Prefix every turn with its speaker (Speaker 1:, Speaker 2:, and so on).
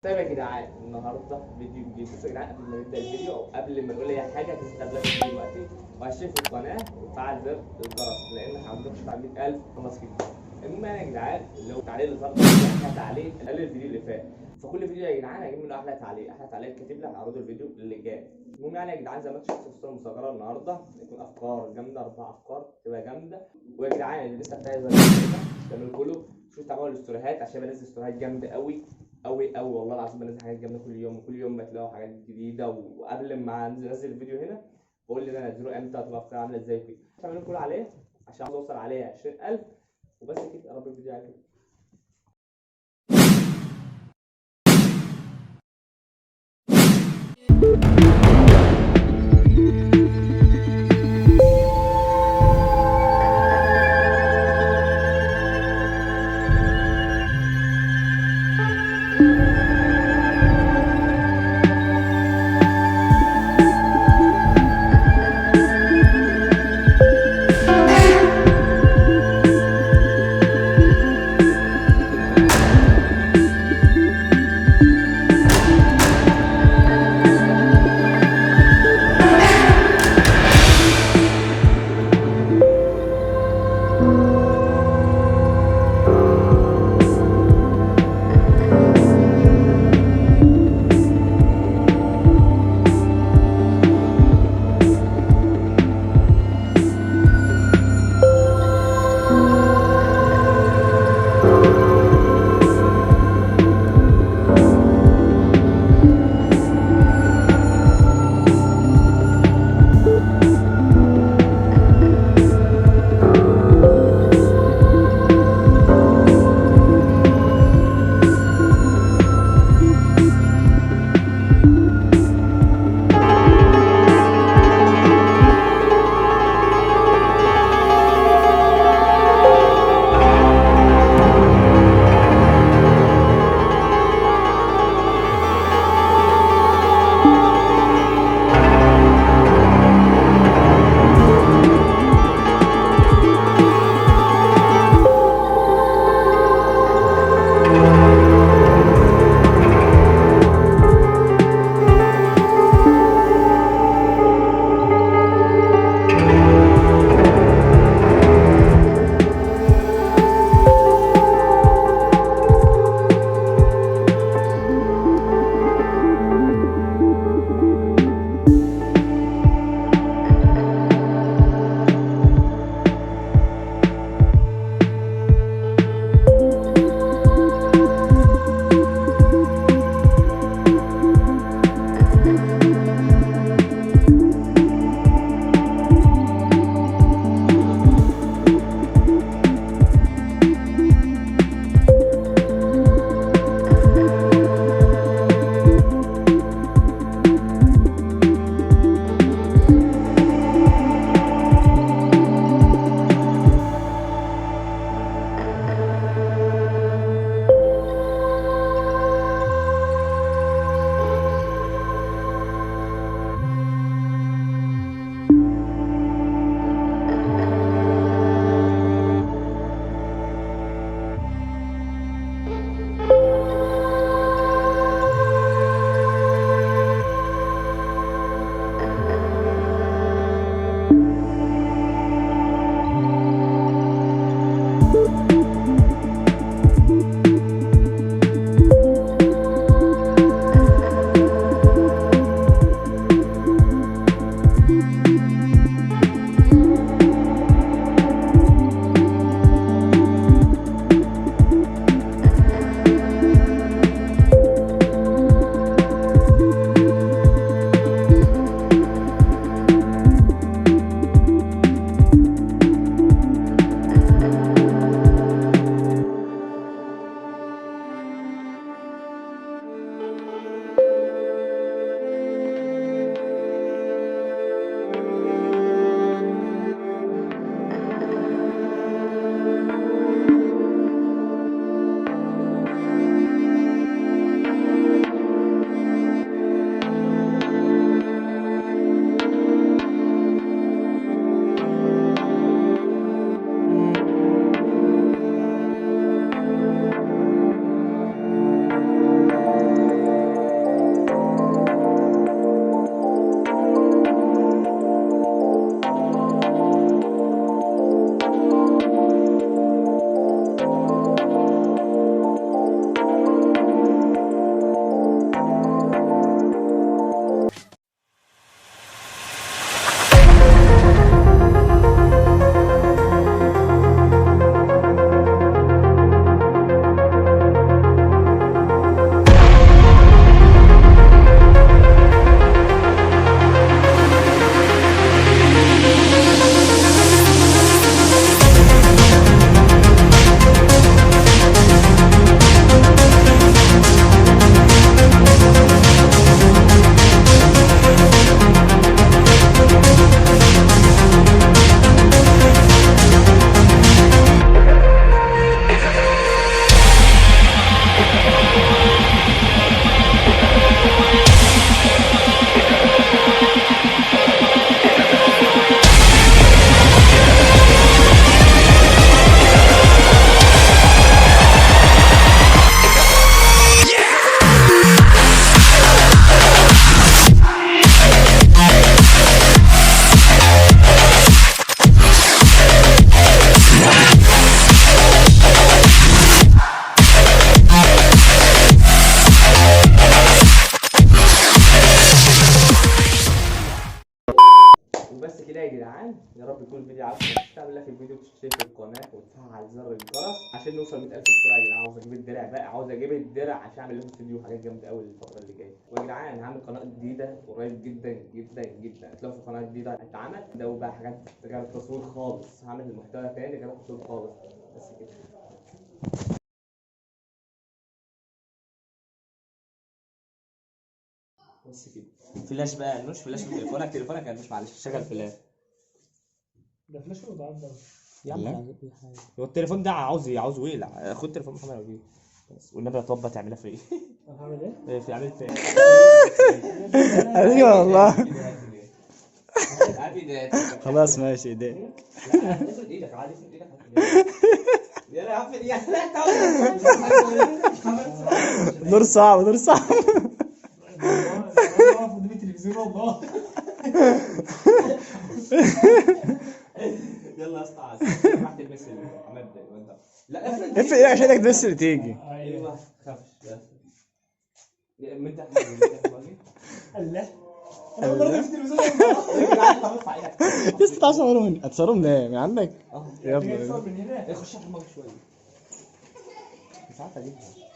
Speaker 1: طيب يا جدعان، النهارده فيديو جديد. بصوا يا جدعان، قبل ما نبدا الفيديو او قبل ما نقول اي حاجه تستنى دلوقتي وهتشترك في القناه وتفعل زر الجرس لان عندكم 900,000 خلاص كده. المهم يعني يا جدعان، اللي هو التعليق اللي ظهر احلى تعليق قبل الفيديو اللي فات، فكل فيديو يا جدعان هجيب منه احلى تعليق كاتب لك عروض الفيديو اللي جاي. المهم يعني يا جدعان، زي ما انتم شفتوا الصوره المصغره النهارده يكون افكار جامده، 4 افكار تبقى جامده. ويا جدعان اللي لسه بتاعي تعملوا فولو، شوفوا تعملوا الاستوريهات عشان بنزل استوريهات جامده قوي قوي قوي. والله العظيم بنزل حاجات جامده كل يوم، وكل يوم بتلاقوا حاجات جديده. وقبل ما انزل الفيديو هنا بقول لي انا انزله امتى، هتبقى افكار عامله ازاي كده. تعملوا كل عليه عشان عاوز اوصل عليه 20,000 وبس كده. يا رب الفيديو يعجبكم. جدعان يا رب يكون الفيديو عجبك. تعمل لايك في الفيديو وتشترك في القناه وتفعل زر الجرس عشان نوصل 100000 بسرعه يا جدعان. عاوز اجيب الدرع بقى، عاوز اجيب الدرع عشان اعمل لكم فيديو حاجات جامده قوي الفتره اللي جايه. ويا جدعان هعمل قناه جديده قريب جدا جدا جدا، هتلاقوا في قناه جديده اتعملت ده بقى حاجات غير التصوير خالص. هعمل المحتوى تاني غير التصوير خالص. بس كده. بس كده. فلاش بقى مش فلاش من تليفونك يا مش معلش شغل فلاش.
Speaker 2: ده فلاش ولا ضعف ده؟
Speaker 1: يا عم هو التليفون ده عاوز ويلع. خد تليفون محمد وجيب بس والنبي يا طب تعملها في ايه؟
Speaker 2: هعمل ايه؟
Speaker 1: في عملت ايه؟
Speaker 3: ايوه والله.
Speaker 1: خلاص
Speaker 3: ماشي ايديك.
Speaker 1: لا افرد ايدك عادي، افرد ايدك يلا يا عم يا
Speaker 3: دور صعب دور صعب.
Speaker 2: واقف قدام التلفزيون والله.
Speaker 1: يلا يا اسطى راح تلبس عملت وانت لا افرد
Speaker 3: افرق ايه عشان ايدك بس اللي تيجي.
Speaker 1: ايوه خافش يا اما انت
Speaker 2: الله.
Speaker 3: لسه تصورهم هتصورهم منين عندك؟
Speaker 1: يلا
Speaker 2: من هنا
Speaker 1: خش على الموت شويه. مش عارف اجيبها.